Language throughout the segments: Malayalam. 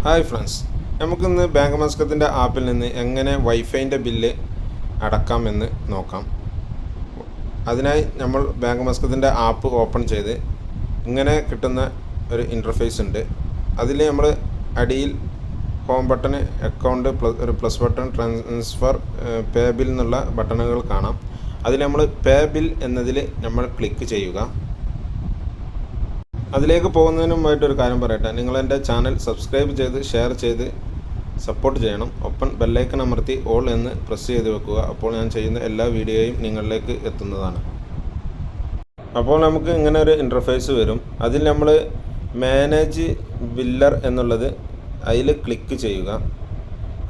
ഹായ് ഫ്രണ്ട്സ്, നമുക്കിന്ന് ബാങ്ക് മസ്കത്തിൻ്റെ ആപ്പിൽ നിന്ന് എങ്ങനെ വൈഫൈൻ്റെ ബില്ല് അടക്കാമെന്ന് നോക്കാം. അതിനായി നമ്മൾ ബാങ്ക് മസ്കത്തിൻ്റെ ആപ്പ് ഓപ്പൺ ചെയ്ത് ഇങ്ങനെ കിട്ടുന്ന ഒരു ഇൻ്റർഫേസ് ഉണ്ട്. അതിൽ നമ്മൾ അടിയിൽ ഹോം ബട്ടൺ, അക്കൗണ്ട്, ഒരു പ്ലസ് ബട്ടൺ, ട്രാൻസ്ഫർ, പേ ബിൽ എന്നുള്ള ബട്ടണുകൾ കാണാം. അതിൽ നമ്മൾ പേ ബിൽ എന്നതിൽ നമ്മൾ ക്ലിക്ക് ചെയ്യുക. അതിലേക്ക് പോകുന്നതിന് മുമ്പായിട്ടൊരു കാര്യം പറയട്ടെ. നിങ്ങൾ എൻ്റെ ചാനൽ സബ്സ്ക്രൈബ് ചെയ്ത് ഷെയർ ചെയ്ത് സപ്പോർട്ട് ചെയ്യണം. ഒപ്പം ബെല്ലൈക്കൺ അമർത്തി ഓൾ എന്ന് പ്രസ് ചെയ്ത് വെക്കുക. അപ്പോൾ ഞാൻ ചെയ്യുന്ന എല്ലാ വീഡിയോയും നിങ്ങളിലേക്ക് എത്തുന്നതാണ്. അപ്പോൾ നമുക്ക് ഇങ്ങനെ ഒരു ഇൻ്റർഫേസ് വരും. അതിൽ നമ്മൾ മാനേജ് ബില്ലർ എന്നുള്ളത് അതിൽ ക്ലിക്ക് ചെയ്യുക.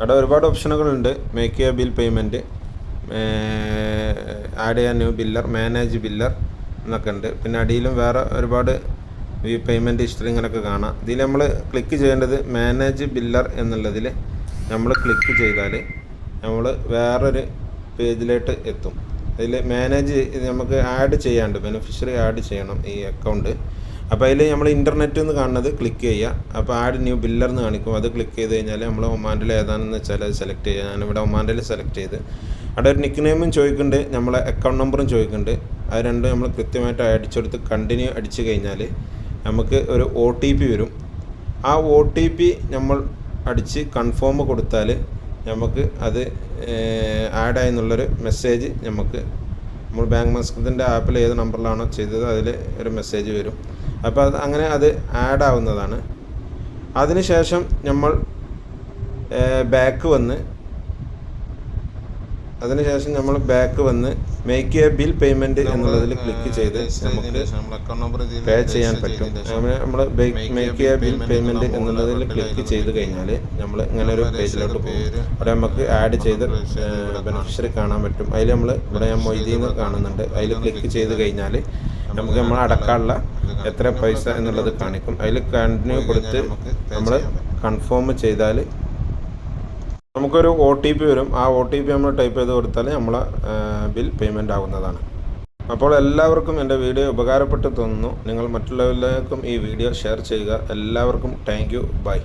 അവിടെ ഒരുപാട് ഓപ്ഷനുകളുണ്ട്. Make a bill payment, add ചെയ്യാൻ ന്യൂ ബില്ലർ, മാനേജ് ബില്ലർ എന്നൊക്കെ ഉണ്ട്. പിന്നെ അടിയിലും വേറെ ഒരുപാട് ഈ പേയ്മെൻറ്റ് ഹിസ്റ്ററി ഇങ്ങനെയൊക്കെ കാണാം. ഇതിൽ നമ്മൾ ക്ലിക്ക് ചെയ്യേണ്ടത് മാനേജ് ബില്ലർ എന്നുള്ളതിൽ നമ്മൾ ക്ലിക്ക് ചെയ്താൽ നമ്മൾ വേറൊരു പേജിലോട്ട് എത്തും. അതിൽ മാനേജ് നമുക്ക് ആഡ് ചെയ്യാണ്ട്, ബെനിഫിഷ്യറി ആഡ് ചെയ്യണം ഈ അക്കൗണ്ട്. അപ്പോൾ അതിൽ നമ്മൾ ഇൻ്റർനെറ്റ് എന്ന് കാണുന്നത് ക്ലിക്ക് ചെയ്യുക. അപ്പോൾ ആഡ് ന്യൂ ബില്ലർ എന്ന് കാണിക്കും. അത് ക്ലിക്ക് ചെയ്ത് കഴിഞ്ഞാൽ നമ്മൾ ഒമാൻഡിൽ ഏതാണെന്ന് വെച്ചാൽ അത് സെലക്ട് ചെയ്യുക. ഞാനിവിടെ ഒമാൻഡിൽ സെലക്ട് ചെയ്ത് അവിടെ ഒരു നിക്ക് നെയിമും ചോദിക്കുന്നുണ്ട്, നമ്മളെ അക്കൗണ്ട് നമ്പറും ചോദിക്കുന്നുണ്ട്. അത് രണ്ടും നമ്മൾ കൃത്യമായിട്ട് അടിച്ചെടുത്ത് കണ്ടിന്യൂ അടിച്ചു കഴിഞ്ഞാൽ നമുക്ക് ഒരു OTP വരും. ആ OTP നമ്മൾ അടിച്ച് കൺഫേം കൊടുത്താൽ നമുക്ക് അത് ആഡായി എന്നുള്ളൊരു മെസ്സേജ് നമ്മൾ ബാങ്ക് മസ്കത്തിൻ്റെ ആപ്പിൽ ഏത് നമ്പറിലാണോ ചെയ്തത് അതിൽ ഒരു മെസ്സേജ് വരും. അപ്പോൾ അത് ആഡ് ആവുന്നതാണ്. അതിനുശേഷം നമ്മൾ ബാക്ക് വന്ന് മേക്ക് എ ബിൽ പേയ്മെൻറ്റ് എന്നുള്ളതിൽ ക്ലിക്ക് ചെയ്ത് നമുക്ക് പേ ചെയ്യാൻ പറ്റും. നമ്മൾ മേക്ക് എ ബിൽ പേയ്മെൻറ്റ് എന്നുള്ളതിൽ ക്ലിക്ക് ചെയ്ത് കഴിഞ്ഞാൽ നമ്മൾ ഇങ്ങനെ ഒരു പേജിലോട്ട് പോകും. അവിടെ നമുക്ക് ആഡ് ചെയ്ത് ബെനിഫിഷ്യറി കാണാൻ പറ്റും. അതിൽ ഇവിടെ ഞാൻ മൊയ്തീന്ന് കാണുന്നുണ്ട്. അതിൽ ക്ലിക്ക് ചെയ്ത് കഴിഞ്ഞാൽ നമുക്ക് നമ്മൾ അടക്കാനുള്ള എത്ര പൈസ എന്നുള്ളത് കാണിക്കും. അതിൽ കണ്ടിന്യൂ കൊടുത്ത് നമ്മൾ കൺഫേം ചെയ്താൽ നമുക്കൊരു OTP വരും. ആ OTP നമ്മൾ ടൈപ്പ് ചെയ്ത് കൊടുത്താൽ നമ്മളെ ബിൽ പേയ്മെൻ്റ് ആകുന്നതാണ്. അപ്പോൾ എല്ലാവർക്കും എൻ്റെ വീഡിയോ ഉപകാരപ്പെട്ടു തോന്നുന്നു. നിങ്ങൾ മറ്റുള്ളവരിലേക്കും ഈ വീഡിയോ ഷെയർ ചെയ്യുക. എല്ലാവർക്കും താങ്ക് യു. ബൈ.